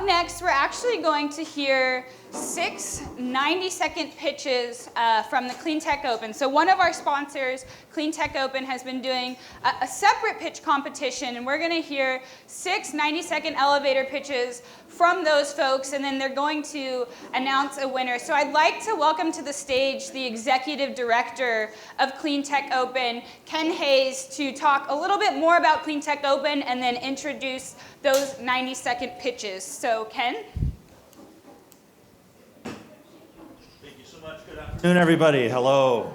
next, we're actually going to hear 6 90-second pitches from the Clean Tech Open. So one of our sponsors, Clean Tech Open, has been doing a separate pitch competition, and we're going to hear 6 90-second elevator pitches from those folks, and then they're going to announce a winner. So I'd like to welcome to the stage the Executive Director of Clean Tech Open, Ken Hayes, to talk a little bit more about Clean Tech Open and then introduce those 90-second pitches. So, Ken? Thank you so much. Good afternoon, everybody. Hello.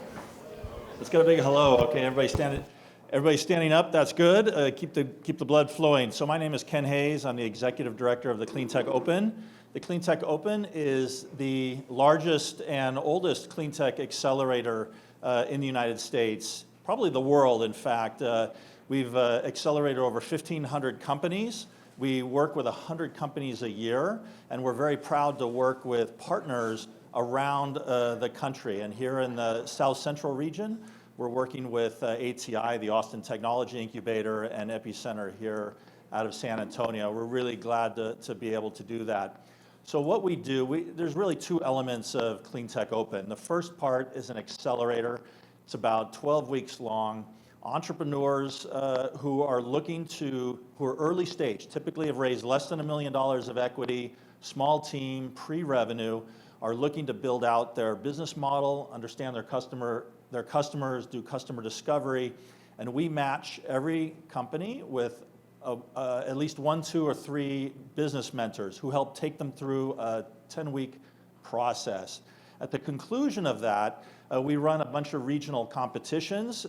Let's get a big hello. Okay, everybody standing up. That's good. Keep the blood flowing. So my name is Ken Hayes. I'm the Executive Director of the Clean Tech Open. The Clean Tech Open is the largest and oldest clean tech accelerator in the United States, probably the world, in fact. We've accelerated over 1,500 companies. We work with 100 companies a year, and we're very proud to work with partners around the country. And here in the South Central region, we're working with ATI, the Austin Technology Incubator, and Epicenter here out of San Antonio. We're really glad to be able to do that. So what we do, there's really 2 elements of Clean Tech Open. The first part is an accelerator. It's about 12 weeks long. Entrepreneurs who are early stage, typically have raised less than $1 million of equity, small team, pre-revenue, are looking to build out their business model, understand their customers, do customer discovery, and we match every company with at least 1, 2, or 3 business mentors who help take them through a 10-week process. At the conclusion of that, we run a bunch of regional competitions,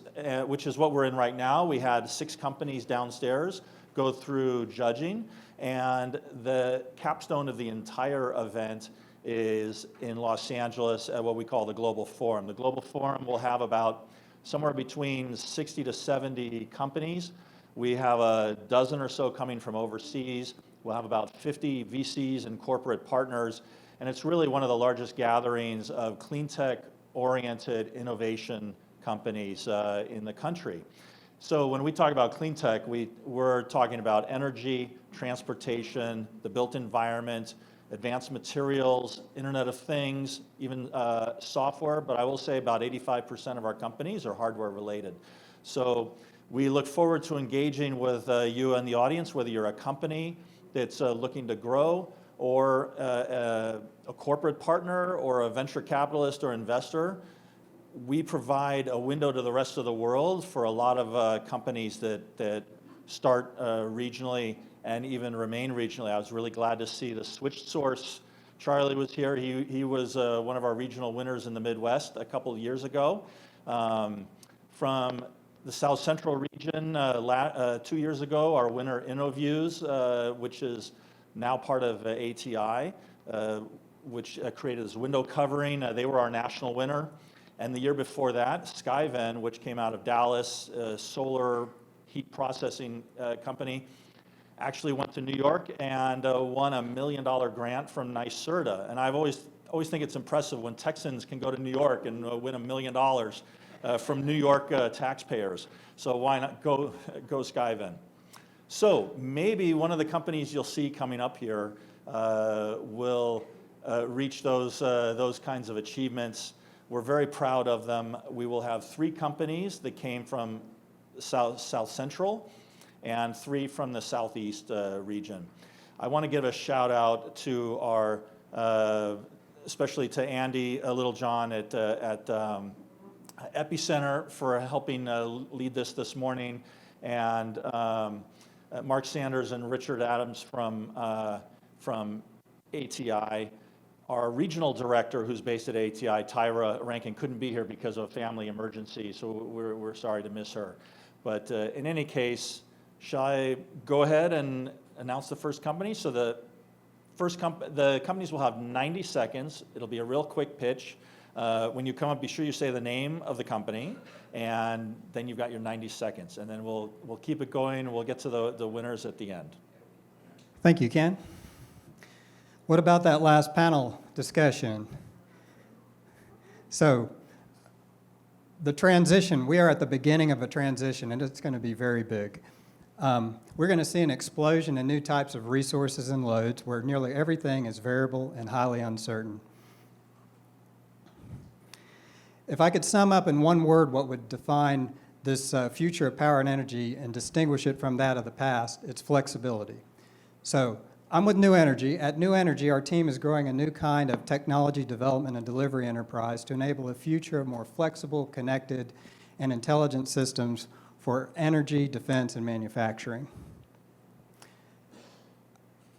which is what we're in right now. We had 6 companies downstairs go through judging, and the capstone of the entire event is in Los Angeles at what we call the Global Forum. The Global Forum will have about somewhere between 60 to 70 companies. We have a dozen or so coming from overseas. We'll have about 50 VCs and corporate partners, and it's really one of the largest gatherings of clean tech-oriented innovation companies in the country. So when we talk about clean tech, we're talking about energy, transportation, the built environment, advanced materials, Internet of Things, even software, but I will say about 85% of our companies are hardware related. So we look forward to engaging with you and the audience, whether you're a company that's looking to grow, or a corporate partner, or a venture capitalist or investor. We provide a window to the rest of the world for a lot of companies that start regionally and even remain regionally. I was really glad to see the Switched Source. Charlie was here. He was one of our regional winners in the Midwest a couple of years ago. From the South Central region, 2 years ago, our winner InnoViews, which is now part of ATI, which created this window covering. They were our national winner. And the year before that, Skyven, which came out of Dallas, a solar heat processing company, actually went to New York and won $1 million grant from NYSERDA. And I've always think it's impressive when Texans can go to New York and win $1 million from New York taxpayers. So why not go Skyven? So maybe one of the companies you'll see coming up here will reach those kinds of achievements. We're very proud of them. We will have 3 companies that came from South Central and 3 from the Southeast region. I want to give a shout out to our, especially to Andy Littlejohn at Epicenter for helping lead this morning, and Mark Sanders and Richard Adams from ATI. Our regional director, who's based at ATI, Tyra Rankin, couldn't be here because of a family emergency, so we're sorry to miss her. But in any case, shall I go ahead and announce the first company? So the companies will have 90 seconds. It'll be a real quick pitch. When you come up, be sure you say the name of the company, and then you've got your 90 seconds. And then we'll keep it going. We'll get to the winners at the end. Thank you, Ken. What about that last panel discussion? So the transition, we are at the beginning of a transition, and it's going to be very big. We're going to see an explosion in new types of resources and loads where nearly everything is variable and highly uncertain. If I could sum up in one word what would define this future of power and energy and distinguish it from that of the past, it's flexibility. So I'm with New Energy. At New Energy, our team is growing a new kind of technology development and delivery enterprise to enable a future of more flexible, connected, and intelligent systems for energy, defense, and manufacturing.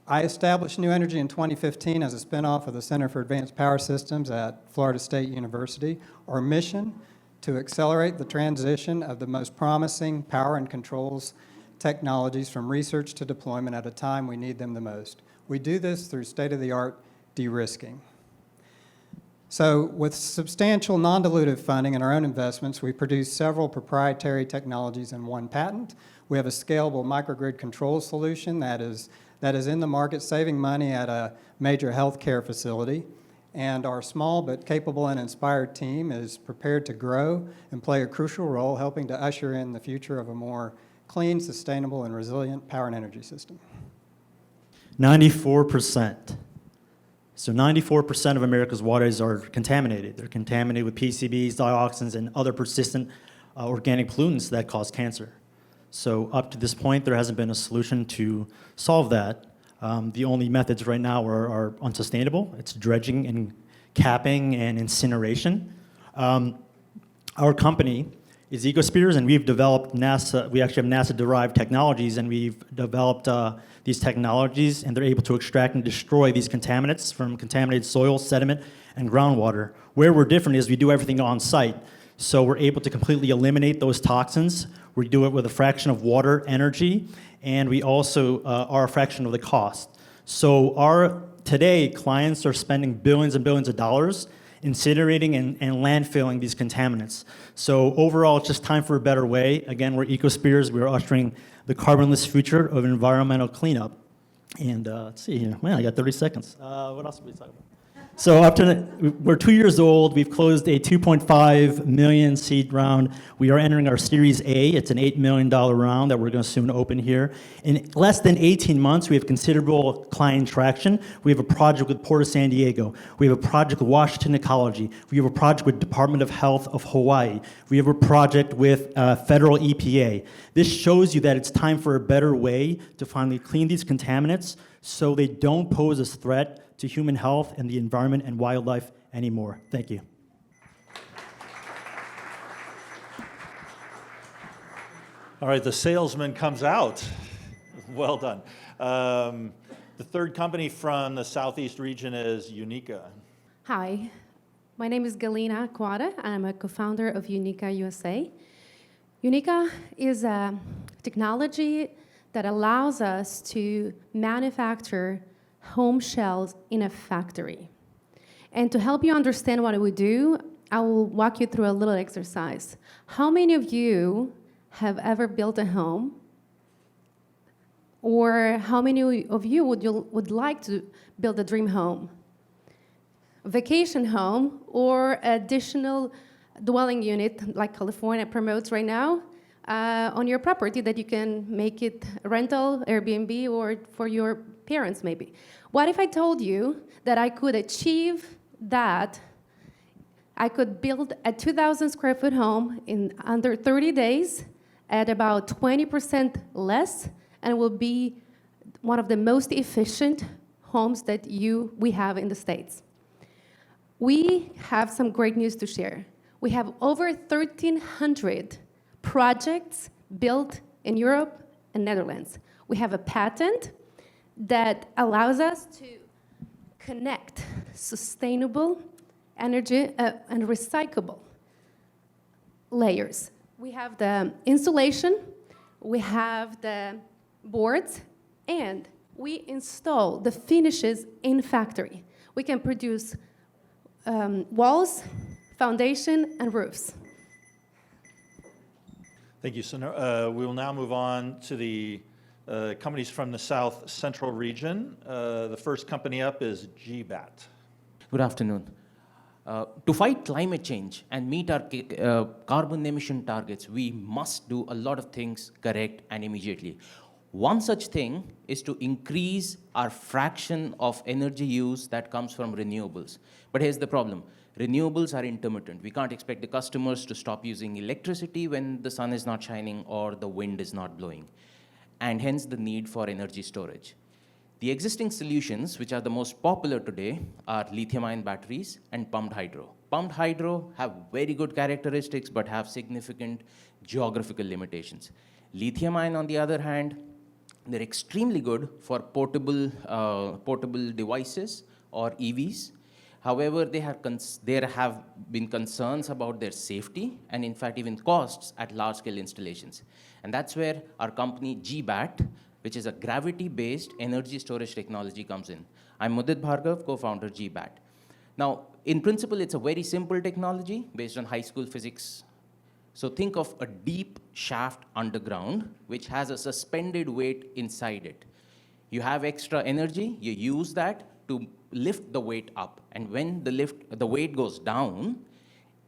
I established New Energy in 2015 as a spinoff of the Center for Advanced Power Systems at Florida State University. Our mission, to accelerate the transition of the most promising power and controls technologies from research to deployment at a time we need them the most. We do this through state-of-the-art de-risking. So with substantial non-dilutive funding and our own investments, we produce several proprietary technologies and one patent. We have a scalable microgrid control solution that is in the market, saving money at a major healthcare facility. And our small but capable and inspired team is prepared to grow and play a crucial role helping to usher in the future of a more clean, sustainable, and resilient power and energy system. 94%. So 94% of America's waters are contaminated. They're contaminated with PCBs, dioxins, and other persistent organic pollutants that cause cancer. So up to this point, there hasn't been a solution to solve that. The only methods right now are unsustainable. It's dredging and capping and incineration. Our company is Ecospheres, and we've developed we actually have NASA-derived technologies, and we've developed these technologies, and they're able to extract and destroy these contaminants from contaminated soil, sediment, and groundwater. Where we're different is we do everything on site. So we're able to completely eliminate those toxins. We do it with a fraction of water energy, and we also are a fraction of the cost. So today, clients are spending billions and billions of dollars incinerating and landfilling these contaminants. So overall, it's just time for a better way. Again, we're Ecospheres. We're ushering the carbonless future of environmental cleanup. And let's see here. Man, I got 30 seconds. What else are we talking about? So we're 2 years old. We've closed a $2.5 million seed round. We are entering our Series A. It's an $8 million round that we're going to soon open here. In less than 18 months, we have considerable client traction. We have a project with Port of San Diego. We have a project with Washington Ecology. We have a project with Department of Health of Hawaii. We have a project with federal EPA. This shows you that it's time for a better way to finally clean these contaminants so they don't pose a threat to human health and the environment and wildlife anymore. Thank you. All right, the salesman comes out. Well done. The third company from the Southeast region is Unica. Hi, my name is Galina Quada. I'm a co-founder of Unica USA. Unica is a technology that allows us to manufacture home shells in a factory. And to help you understand what we do, I will walk you through a little exercise. How many of you have ever built a home? Or how many of you would like to build a dream home? Vacation home or additional dwelling unit like California promotes right now on your property that you can make it rental, Airbnb, or for your parents maybe. What if I told you that I could achieve that? I could build a 2,000 square foot home in under 30 days at about 20% less, and it will be one of the most efficient homes that we have in the States. We have some great news to share. We have over 1,300 projects built in Europe and Netherlands. We have a patent that allows us to connect sustainable energy and recyclable layers. We have the insulation, we have the boards, and we install the finishes in factory. We can produce walls, foundation, and roofs. Thank you. So we will now move on to the companies from the South Central region. The first company up is GBAT. Good afternoon. To fight climate change and meet our carbon emission targets, we must do a lot of things correct and immediately. One such thing is to increase our fraction of energy use that comes from renewables. But here's the problem. Renewables are intermittent. We can't expect the customers to stop using electricity when the sun is not shining or the wind is not blowing, and hence the need for energy storage. The existing solutions, which are the most popular today, are lithium-ion batteries and pumped hydro. Pumped hydro have very good characteristics but have significant geographical limitations. Lithium-ion, on the other hand, they're extremely good for portable devices or EVs. However, there have been concerns about their safety and, in fact, even costs at large-scale installations. And that's where our company GBAT, which is a gravity-based energy storage technology, comes in. I'm Mudit Bhargav, co-founder GBAT. Now, in principle, it's a very simple technology based on high school physics. So think of a deep shaft underground, which has a suspended weight inside it. You have extra energy, you use that to lift the weight up. And when the weight goes down,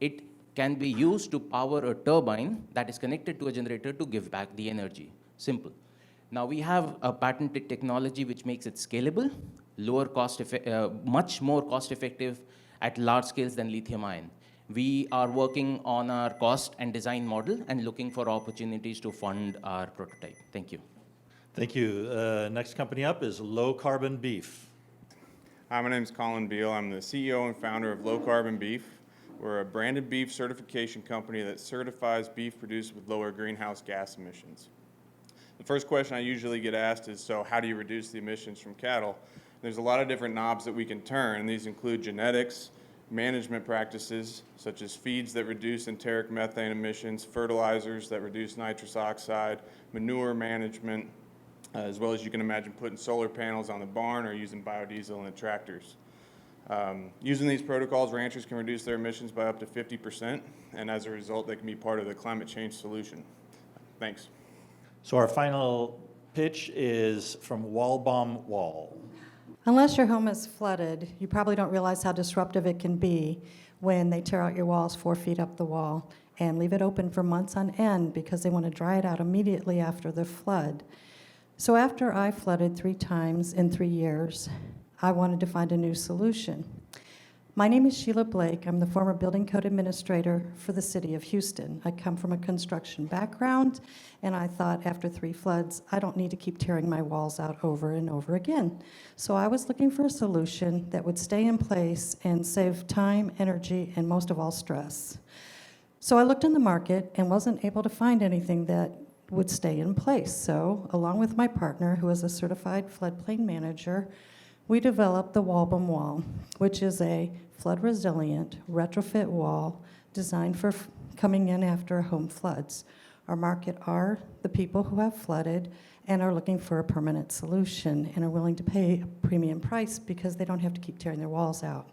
it can be used to power a turbine that is connected to a generator to give back the energy. Simple. Now we have a patented technology which makes it scalable, much more cost-effective at large scales than lithium-ion. We are working on our cost and design model and looking for opportunities to fund our prototype. Thank you. Thank you. Next company up is Low Carbon Beef. Hi, my name is Colin Beal. I'm the CEO and founder of Low Carbon Beef. We're a branded beef certification company that certifies beef produced with lower greenhouse gas emissions. The first question I usually get asked is, so how do you reduce the emissions from cattle? There's a lot of different knobs that we can turn, and these include genetics, management practices, such as feeds that reduce enteric methane emissions, fertilizers that reduce nitrous oxide, manure management, as well as you can imagine putting solar panels on the barn or using biodiesel in the tractors. Using these protocols, ranchers can reduce their emissions by up to 50%, and as a result, they can be part of the climate change solution. Thanks. So our final pitch is from Wallbaum Wall. Unless your home is flooded, you probably don't realize how disruptive it can be when they tear out your walls 4 feet up the wall and leave it open for months on end because they want to dry it out immediately after the flood. So after I flooded 3 times in 3 years, I wanted to find a new solution. My name is Sheila Blake. I'm the former building code administrator for the city of Houston. I come from a construction background, and I thought after 3 floods, I don't need to keep tearing my walls out over and over again. So I was looking for a solution that would stay in place and save time, energy, and most of all, stress. So I looked in the market and wasn't able to find anything that would stay in place. So along with my partner, who is a certified floodplain manager, we developed the Wallbaum Wall, which is a flood-resilient retrofit wall designed for coming in after a home floods. Our market are the people who have flooded and are looking for a permanent solution and are willing to pay a premium price because they don't have to keep tearing their walls out.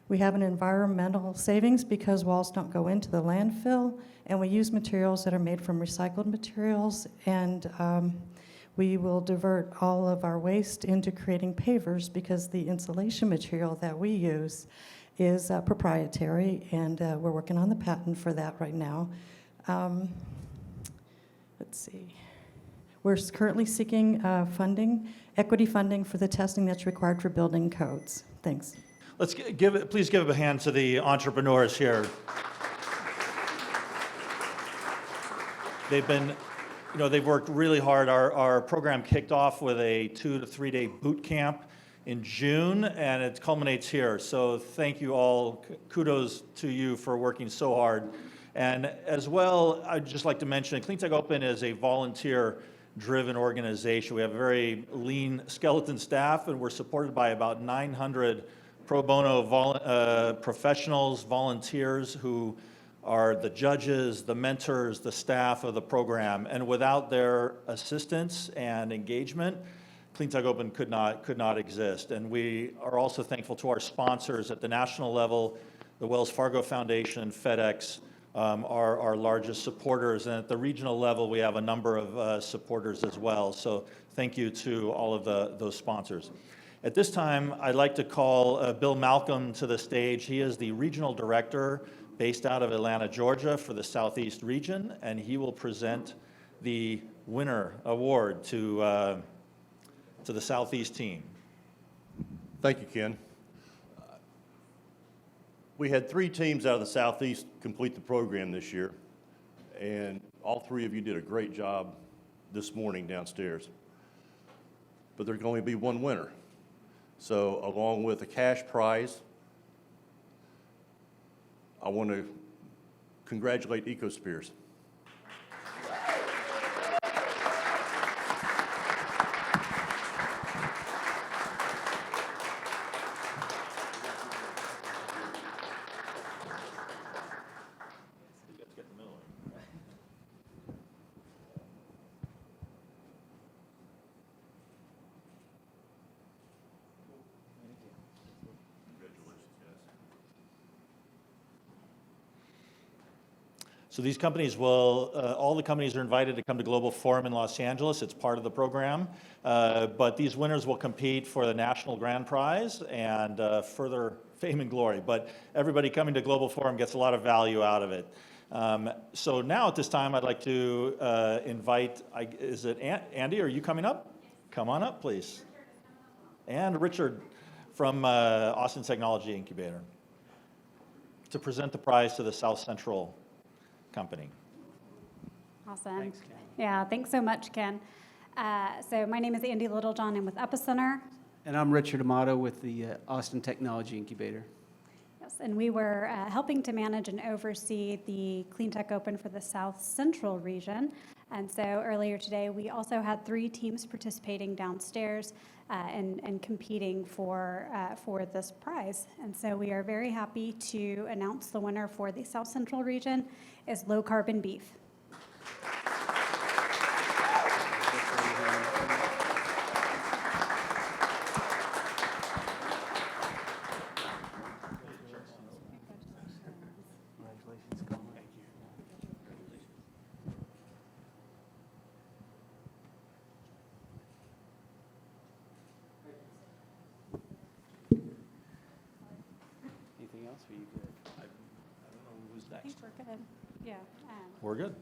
We have an environmental savings because walls don't go into the landfill, and we use materials that are made from recycled materials, and we will divert all of our waste into creating pavers because the insulation material that we use is proprietary, and we're working on the patent for that right now. Let's see. We're currently seeking equity funding for the testing that's required for building codes. Thanks. Please give a hand to the entrepreneurs here. They've worked really hard. Our program kicked off with a 2 to 3 day boot camp in June, and it culminates here. So thank you all. Kudos to you for working so hard. And as well, I'd just like to mention, CleanTech Open is a volunteer-driven organization. We have a very lean skeleton staff, and we're supported by about 900 pro bono professionals, volunteers who are the judges, the mentors, the staff of the program. And without their assistance and engagement, CleanTech Open could not exist. And we are also thankful to our sponsors at the national level. The Wells Fargo Foundation and FedEx are our largest supporters. And at the regional level, we have a number of supporters as well. So thank you to all of those sponsors. At this time, I'd like to call Bill Malcolm to the stage. He is the regional director based out of Atlanta, Georgia for the Southeast region, and he will present the winner award to the Southeast team. Thank you, Ken. We had 3 teams out of the Southeast complete the program this year, and all 3 of you did a great job this morning downstairs. But there can only be one winner. So along with a cash prize, I want to congratulate EcoSpheres. So these companies will, all the companies are invited to come to Global Forum in Los Angeles. It's part of the program. But these winners will compete for the National Grand Prize and further fame and glory. But everybody coming to Global Forum gets a lot of value out of it. So now at this time, I'd like to invite, is it Andy, are you coming up? Come on up, please. And Richard from Austin Technology Incubator to present the prize to the South Central company. Awesome. Thanks, Ken. Yeah, thanks so much, Ken. So my name is Andy Littlejohn. I'm with Epicenter. And I'm Richard Amato with the Austin Technology Incubator. Yes, and we were helping to manage and oversee the Clean Tech Open for the South Central region. And so earlier today, we also had 3 teams participating downstairs and competing for this prize. And so we are very happy to announce the winner for the South Central region is low carbon beef. Anything else? Are you good? I don't know who's I think next. we're good. Yeah. We're good.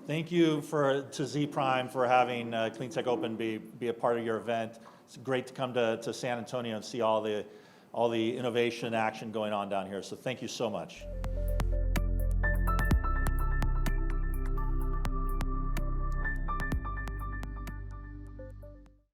Thank you to Z Prime for having Clean Tech Open be a part of your event. It's great to come to San Antonio and see all the innovation action going on down here. So thank you so much.